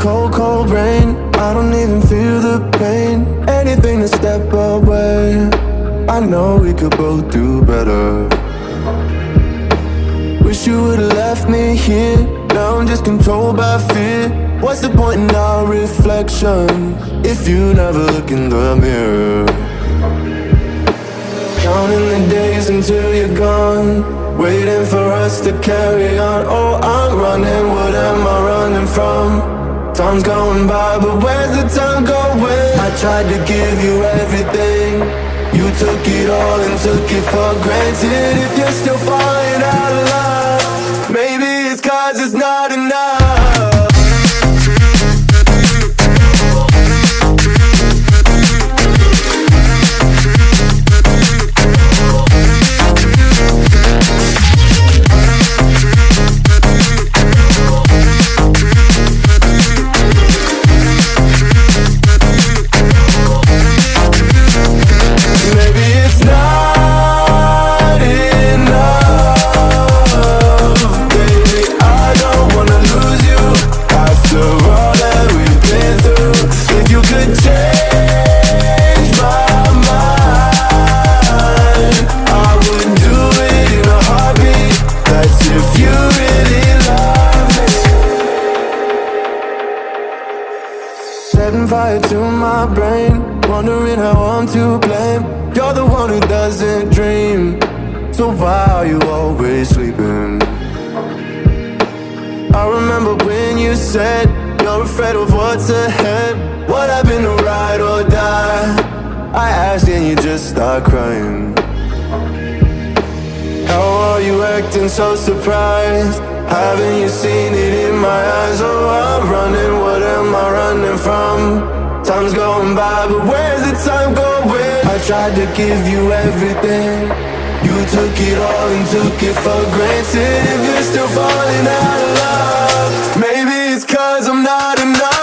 cold, cold rain. I don't even feel the pain. Anything to step away. I know we could both do better. Wish you would've left me here. Now I'm just controlled by fear. What's the point in our reflection if you never look in the mirror? Counting the days until you're gone, waiting for us to carry on. Oh, I'm running, what am I running from? Time's going by, but where's the time going? I tried to give you everything. You took it all and took it for granted. If you're still falling out of love, maybe it's 'cause it's not enough. Setting fire to my brain, wondering how I'm to blame. You're the one who doesn't dream, so why are you always sleeping? I remember when you said you're afraid of what's ahead. What happened to ride or die? I asked and you just start crying. How are you acting so surprised? Haven't you seen it in my eyes? Oh, I'm running, what am I running from? Time's going by, but where's the time going? I tried to give you everything. You took it all and took it for granted. If you're still falling out of love, maybe it's 'cause I'm not enough.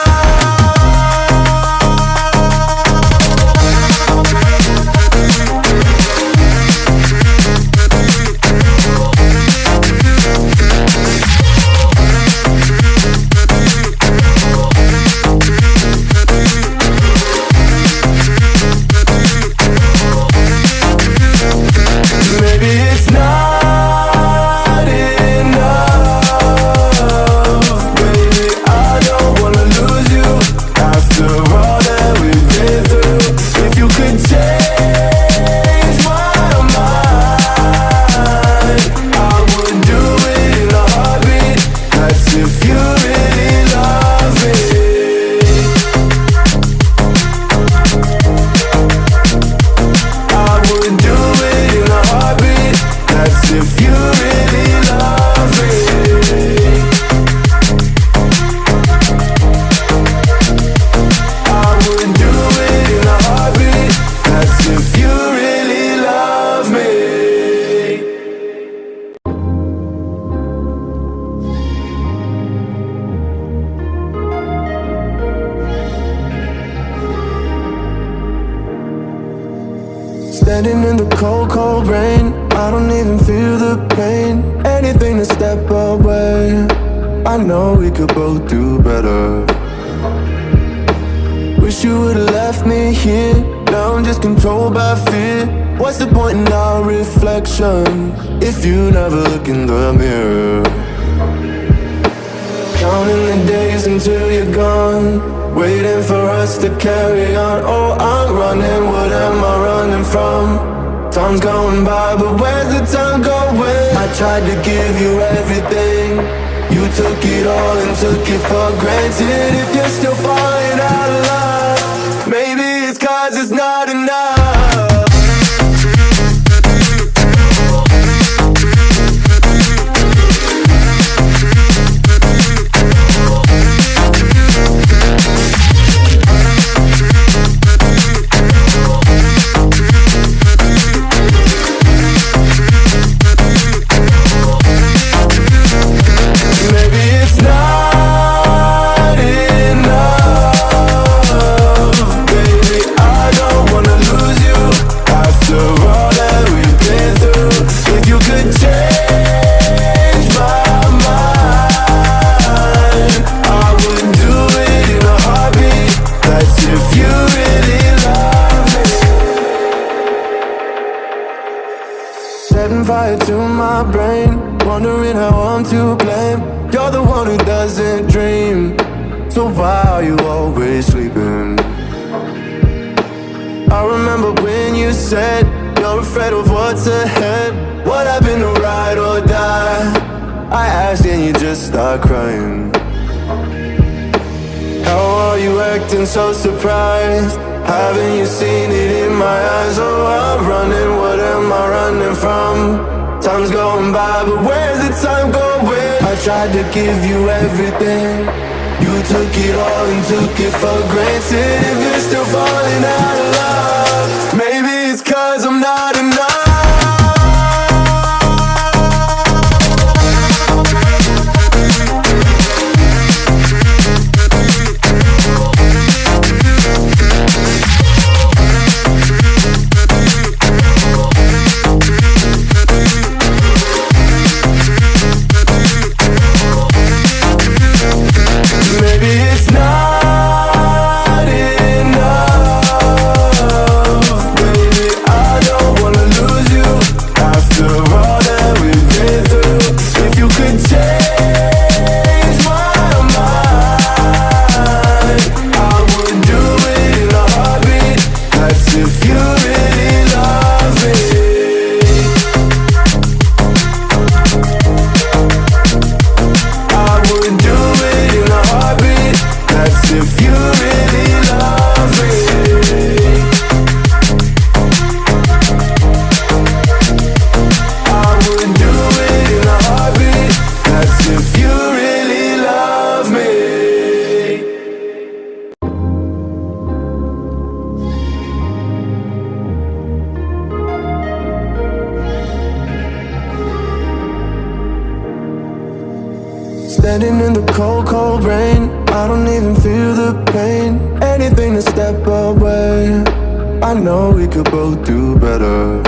Standing in the cold, cold rain. I don't even feel the pain. Anything to step away. I know we could both do better. Wish you would've left me here. Now I'm just controlled by fear. What's the point in our reflection if you never look in the mirror? Counting the days until you're gone, waiting for us to carry on. Oh, I'm running, what am I running from? Time's going by, but where's the time going? I tried to give you everything. You took it all and took it for granted. If you're still falling out of love, maybe it's 'cause it's not enough. Wanna you really love me. Setting fire to my brain, wondering how I'm to blame. You're the one who doesn't dream, so why are you always sleeping? I remember when you said you're afraid of what's ahead. What happened to ride or die? I asked and you just start crying. How are you acting so surprised? Haven't you seen it in my eyes? Oh, I'm running, what am I running from? Time's going by, but where's the time going? I tried to give you everything, you took it all and took it for granted. If you're still falling out of love, maybe it's 'cause I'm not enough. Standing in the cold, cold rain, I don't even feel the pain. Anything to step away, I know we could both do better.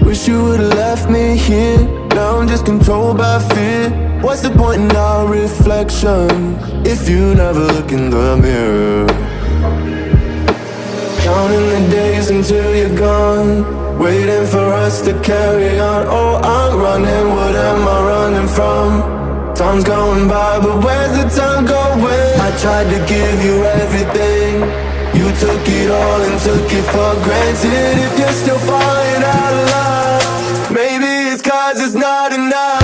Wish you would've left me here, now I'm just controlled by fear. What's the point in our reflection, if you never look in the mirror? Counting the days until you're gone, waiting for us to carry on. Oh, I'm running, what am I running from? Time's going by, but where's the time going? I tried to give you everything, you took it all and took it for granted. If you're still falling out of love, maybe it's 'cause it's not enough.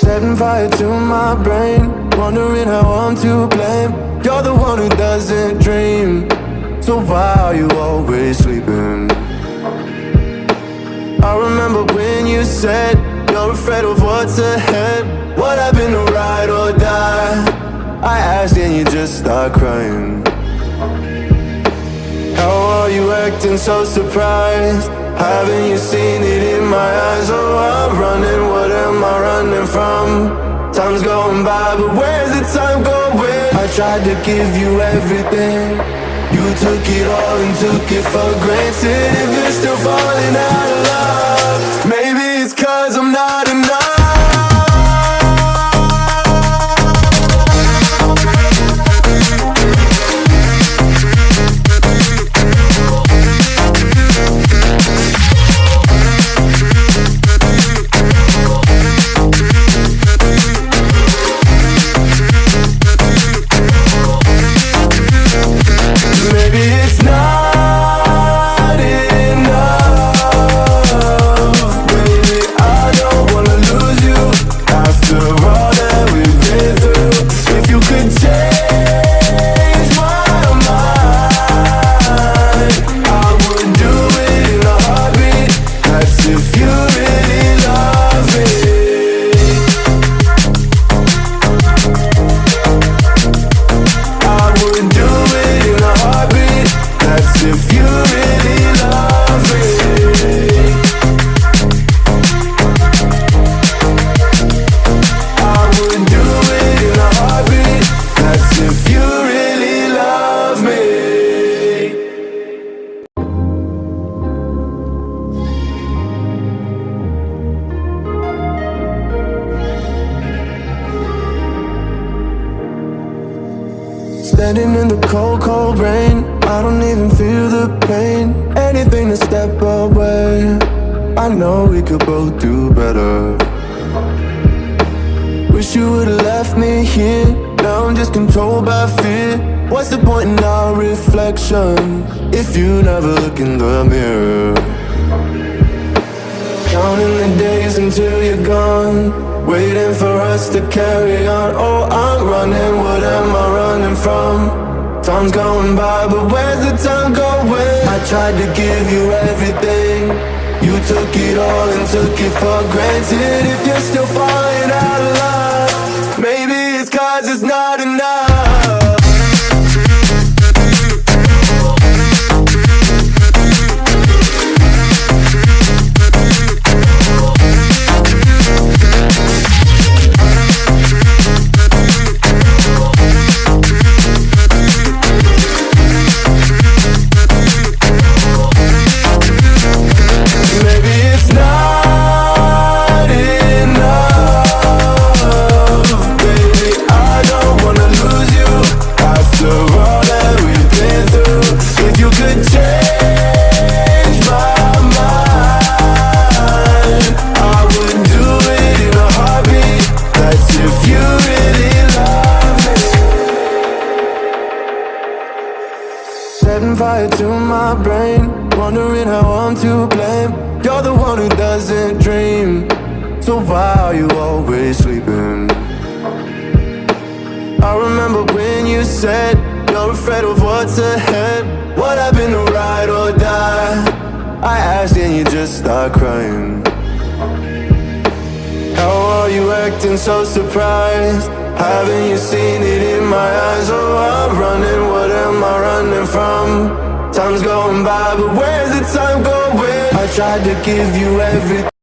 Setting fire to my brain, wondering how I'm to blame. You're the one who doesn't dream, so why are you always sleeping? I remember when you said you're afraid of what's ahead. What happened to ride or die? I asked and you just start crying. How are you acting so surprised? Haven't you seen it in my eyes? Oh, I'm running, what am I running from? Time's going by, but where's the time going? I tried to give you everything, you took it all and took it for granted. If you're still falling out of love, maybe it's 'cause I'm not enough. Enough, baby, I don't wanna lose could change my mind, I would do it in a heartbeat. That's if you really love me. I would do it in a heartbeat. That's if you really love me. I would do it in a heartbeat. That's if you really love me. Standing in the cold, cold rain, I don't even feel the pain. Anything to step away, I know we could both do better. Wish you would've left me here. Now I'm just controlled by fear. What's the point in our reflection if you never look in the mirror? Counting the days until you're gone, waiting for us to carry on. Oh, I'm running, what am I running from? Time's going by, but where's the time going? I tried to give you everything, you took it all and took it for granted. If you're still falling out of love, maybe it's 'cause it's not enough. Setting fire to my brain, wondering how I'm to blame. You're the one who doesn't dream, so why are you always sleeping? I remember when you said you're afraid of what's ahead. What happened to ride or die? I asked and you just start crying. How are you acting so surprised? Haven't you seen it in my eyes? Oh, I'm running, what am I running from? Time's going by, but where's the time going? I tried to give you everything.